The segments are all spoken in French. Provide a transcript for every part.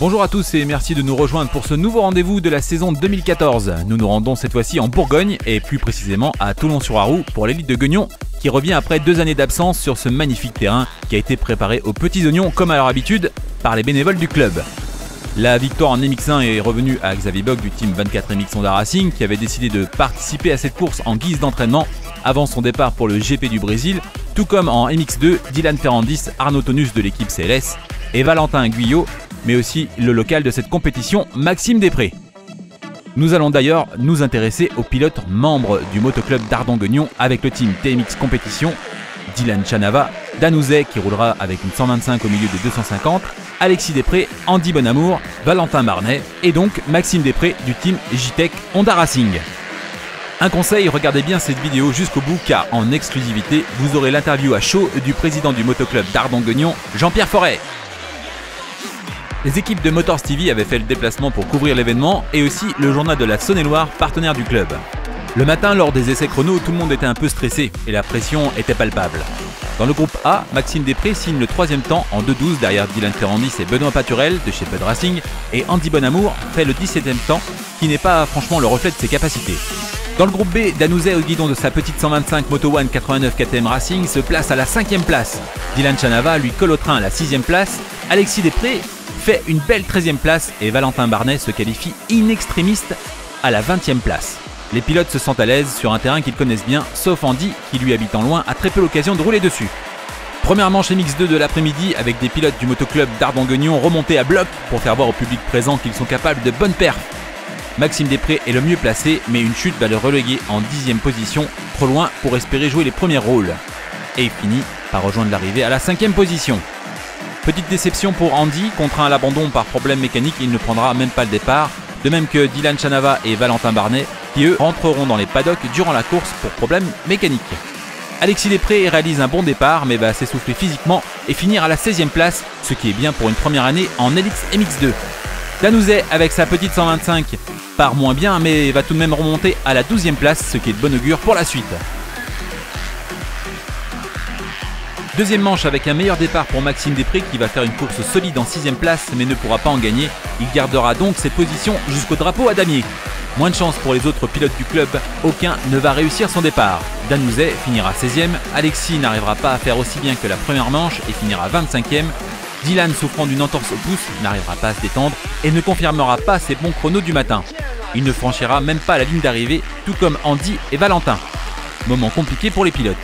Bonjour à tous et merci de nous rejoindre pour ce nouveau rendez-vous de la saison 2014. Nous nous rendons cette fois-ci en Bourgogne et plus précisément à Toulon-sur-Arroux pour l'élite de Guignon qui revient après 2 années d'absence sur ce magnifique terrain qui a été préparé aux petits oignons comme à leur habitude par les bénévoles du club. La victoire en MX1 est revenue à Xavier Bock du team 24 MX Honda Racing qui avait décidé de participer à cette course en guise d'entraînement avant son départ pour le GP du Brésil, tout comme en MX2 Dylan Ferrandis, Arnaud Tonus de l'équipe CLS et Valentin Guyot, mais aussi le local de cette compétition, Maxime Després. Nous allons d'ailleurs nous intéresser aux pilotes membres du motoclub d'Ardon-Guignon avec le team TMX Compétition, Dylan Chanava, Dan Ouzet qui roulera avec une 125 au milieu de 250, Alexis Després, Andy Bonamour, Valentin Barnet et donc Maxime Després du team JTEC Honda Racing. Un conseil, regardez bien cette vidéo jusqu'au bout car en exclusivité, vous aurez l'interview à chaud du président du motoclub d'Ardon-Guignon, Jean-Pierre Forêt. Les équipes de Motors TV avaient fait le déplacement pour couvrir l'événement et aussi le journal de la Saône-et-Loire, partenaire du club. Le matin, lors des essais chrono, tout le monde était un peu stressé et la pression était palpable. Dans le groupe A, Maxime Després signe le 3e temps en 2:12 derrière Dylan Ferrandis et Benoît Paturel de chez Bud Racing et Andy Bonamour fait le 17e temps qui n'est pas franchement le reflet de ses capacités. Dans le groupe B, Dan Ouzet au guidon de sa petite 125 Moto One 89 KTM Racing se place à la 5e place. Dylan Chanava lui colle au train à la 6e place. Alexis Després fait une belle 13e place et Valentin Barnet se qualifie in extremis à la 20e place. Les pilotes se sentent à l'aise sur un terrain qu'ils connaissent bien, sauf Andy qui lui habitant loin a très peu l'occasion de rouler dessus. Première manche MX2 de l'après-midi avec des pilotes du motoclub d'Ardon-Guignon remontés à bloc pour faire voir au public présent qu'ils sont capables de bonnes perfs. Maxime Després est le mieux placé mais une chute va le reléguer en 10e position, trop loin pour espérer jouer les premiers rôles. Et il finit par rejoindre l'arrivée à la 5e position. Petite déception pour Andy, contraint à l'abandon par problème mécanique, il ne prendra même pas le départ, de même que Dylan Chanava et Valentin Barnet, qui eux rentreront dans les paddocks durant la course pour problème mécanique. Alexis Després réalise un bon départ mais va s'essouffler physiquement et finir à la 16e place, ce qui est bien pour une première année en Elite MX2. Dan Ouzet avec sa petite 125 part moins bien mais va tout de même remonter à la 12e place, ce qui est de bon augure pour la suite. Deuxième manche avec un meilleur départ pour Maxime Després qui va faire une course solide en 6e place mais ne pourra pas en gagner. Il gardera donc cette position jusqu'au drapeau à damier. Moins de chance pour les autres pilotes du club, aucun ne va réussir son départ. Dan Ouzet finira 16e, Alexis n'arrivera pas à faire aussi bien que la première manche et finira 25e. Dylan souffrant d'une entorse au pouce n'arrivera pas à se détendre et ne confirmera pas ses bons chronos du matin. Il ne franchira même pas la ligne d'arrivée, tout comme Andy et Valentin. Moment compliqué pour les pilotes.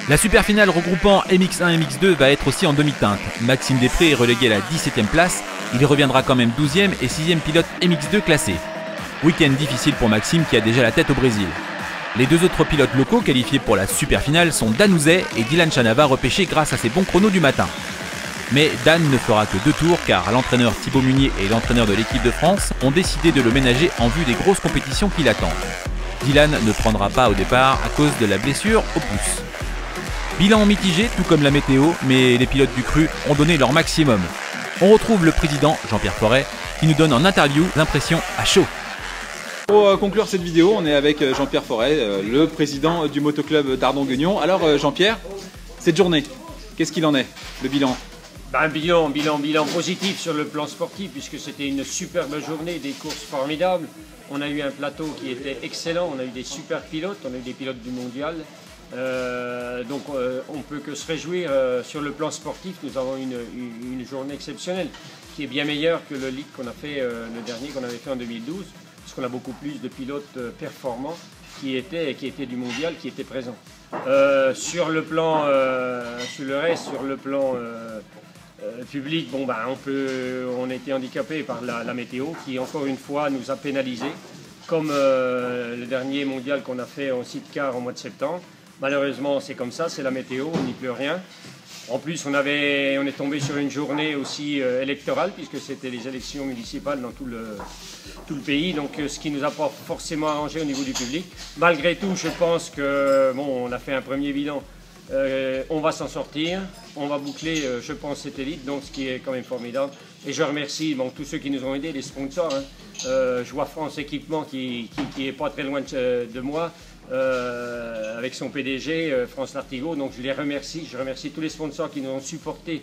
La super finale regroupant MX1 et MX2 va être aussi en demi-teinte. Maxime Després est relégué à la 17e place, il reviendra quand même 12e et 6e pilote MX2 classé. Week-end difficile pour Maxime qui a déjà la tête au Brésil. Les deux autres pilotes locaux qualifiés pour la super finale sont Dan Ouzet et Dylan Chanava repêchés grâce à ses bons chronos du matin. Mais Dan ne fera que 2 tours car l'entraîneur Thibaut Munier et l'entraîneur de l'équipe de France ont décidé de le ménager en vue des grosses compétitions qui l'attendent. Dylan ne prendra pas au départ à cause de la blessure au pouce. Bilan mitigé, tout comme la météo, mais les pilotes du cru ont donné leur maximum. On retrouve le président, Jean-Pierre Forêt, qui nous donne en interview l'impression à chaud. Pour conclure cette vidéo, on est avec Jean-Pierre Forêt, le président du motoclub d'Ardon-Guignon. Alors Jean-Pierre, cette journée, qu'est-ce qu'il en est, le bilan? Un bilan positif sur le plan sportif, puisque c'était une superbe journée, des courses formidables. On a eu un plateau qui était excellent, on a eu des super pilotes, on a eu des pilotes du mondial. Donc on peut que se réjouir sur le plan sportif. Nous avons une journée exceptionnelle qui est bien meilleure que le lead qu'on a fait le dernier qu'on avait fait en 2012, parce qu'on a beaucoup plus de pilotes performants qui étaient du mondial, qui étaient présents. Sur le plan public, bon, on a été handicapé par la météo qui encore une fois nous a pénalisés, comme le dernier mondial qu'on a fait en sidecar au mois de septembre. Malheureusement, c'est comme ça, c'est la météo, on n'y peut rien. En plus, on est tombé sur une journée aussi électorale, puisque c'était les élections municipales dans tout le pays, donc ce qui ne nous a pas forcément arrangé au niveau du public. Malgré tout, je pense que, bon, on a fait un premier bilan, on va s'en sortir, on va boucler, je pense, cette élite, donc ce qui est quand même formidable. Et je remercie tous ceux qui nous ont aidés, les sponsors. Hein. Je vois France Équipement qui est pas très loin de moi, avec son PDG, France Lartigot, donc je les remercie. Je remercie tous les sponsors qui nous ont supportés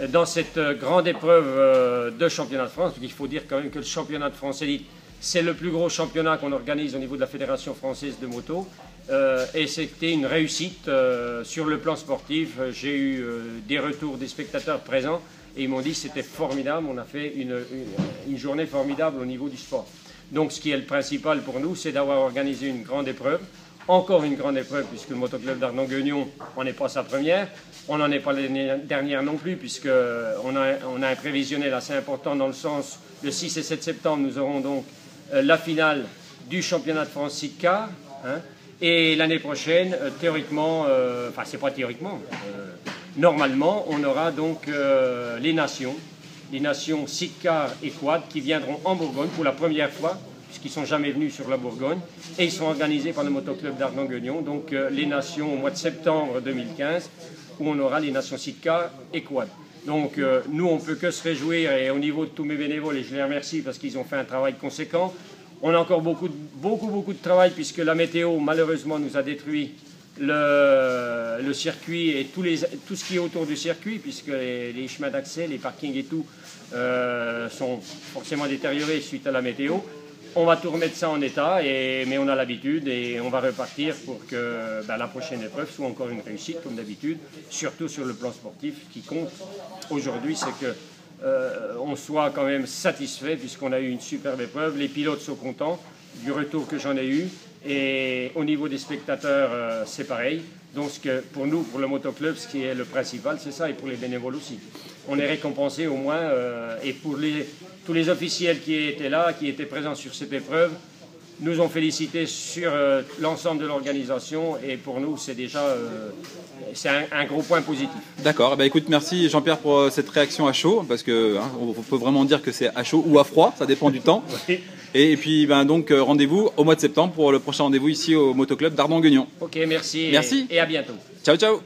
dans cette grande épreuve de championnat de France. Il faut dire quand même que le championnat de France Élite, c'est le plus gros championnat qu'on organise au niveau de la Fédération française de moto. Et c'était une réussite sur le plan sportif. J'ai eu des retours des spectateurs présents et ils m'ont dit que c'était formidable. On a fait une journée formidable au niveau du sport. Donc ce qui est le principal pour nous, c'est d'avoir organisé une grande épreuve. Encore une grande épreuve, puisque le motoclub d'Ardon-Gueugnon, on n'est pas sa première. On n'en est pas l'année dernière non plus, puisqu'on a un prévisionnel assez important dans le sens, le 6 et 7 septembre, nous aurons donc la finale du championnat de France Sidecar. Hein, et l'année prochaine, théoriquement, enfin c'est pas théoriquement, normalement, on aura donc les nations Sidecar et Quad qui viendront en Bourgogne pour la première fois, puisqu'ils ne sont jamais venus sur la Bourgogne, et ils sont organisés par le motoclub d'Ardon-Gueugnon, donc les nations au mois de septembre 2015, où on aura les nations Sidecar et Quad. Donc nous, on ne peut que se réjouir, et au niveau de tous mes bénévoles, et je les remercie parce qu'ils ont fait un travail conséquent. On a encore beaucoup de travail, puisque la météo, malheureusement, nous a détruit le circuit et tout ce qui est autour du circuit, puisque les chemins d'accès, les parkings et tout sont forcément détériorés suite à la météo. On va tout remettre ça en état, mais on a l'habitude et on va repartir pour que la prochaine épreuve soit encore une réussite comme d'habitude, surtout sur le plan sportif. Ce qui compte aujourd'hui, c'est que on soit quand même satisfait puisqu'on a eu une superbe épreuve. Les pilotes sont contents du retour que j'en ai eu et au niveau des spectateurs, c'est pareil. Donc pour nous, pour le motoclub, ce qui est le principal, c'est ça, et pour les bénévoles aussi. On est récompensé au moins, et pour tous les officiels qui étaient là, qui étaient présents sur cette épreuve, nous ont félicités sur l'ensemble de l'organisation, et pour nous, c'est déjà c'est un gros point positif. D'accord, écoute, merci Jean-Pierre pour cette réaction à chaud, parce que on peut vraiment dire que c'est à chaud ou à froid, ça dépend du temps. Oui. Et puis donc rendez-vous au mois de septembre pour le prochain rendez-vous ici au Motoclub d'Ardon-Gueugnon. Ok, merci. Merci. Et à bientôt. Ciao, ciao.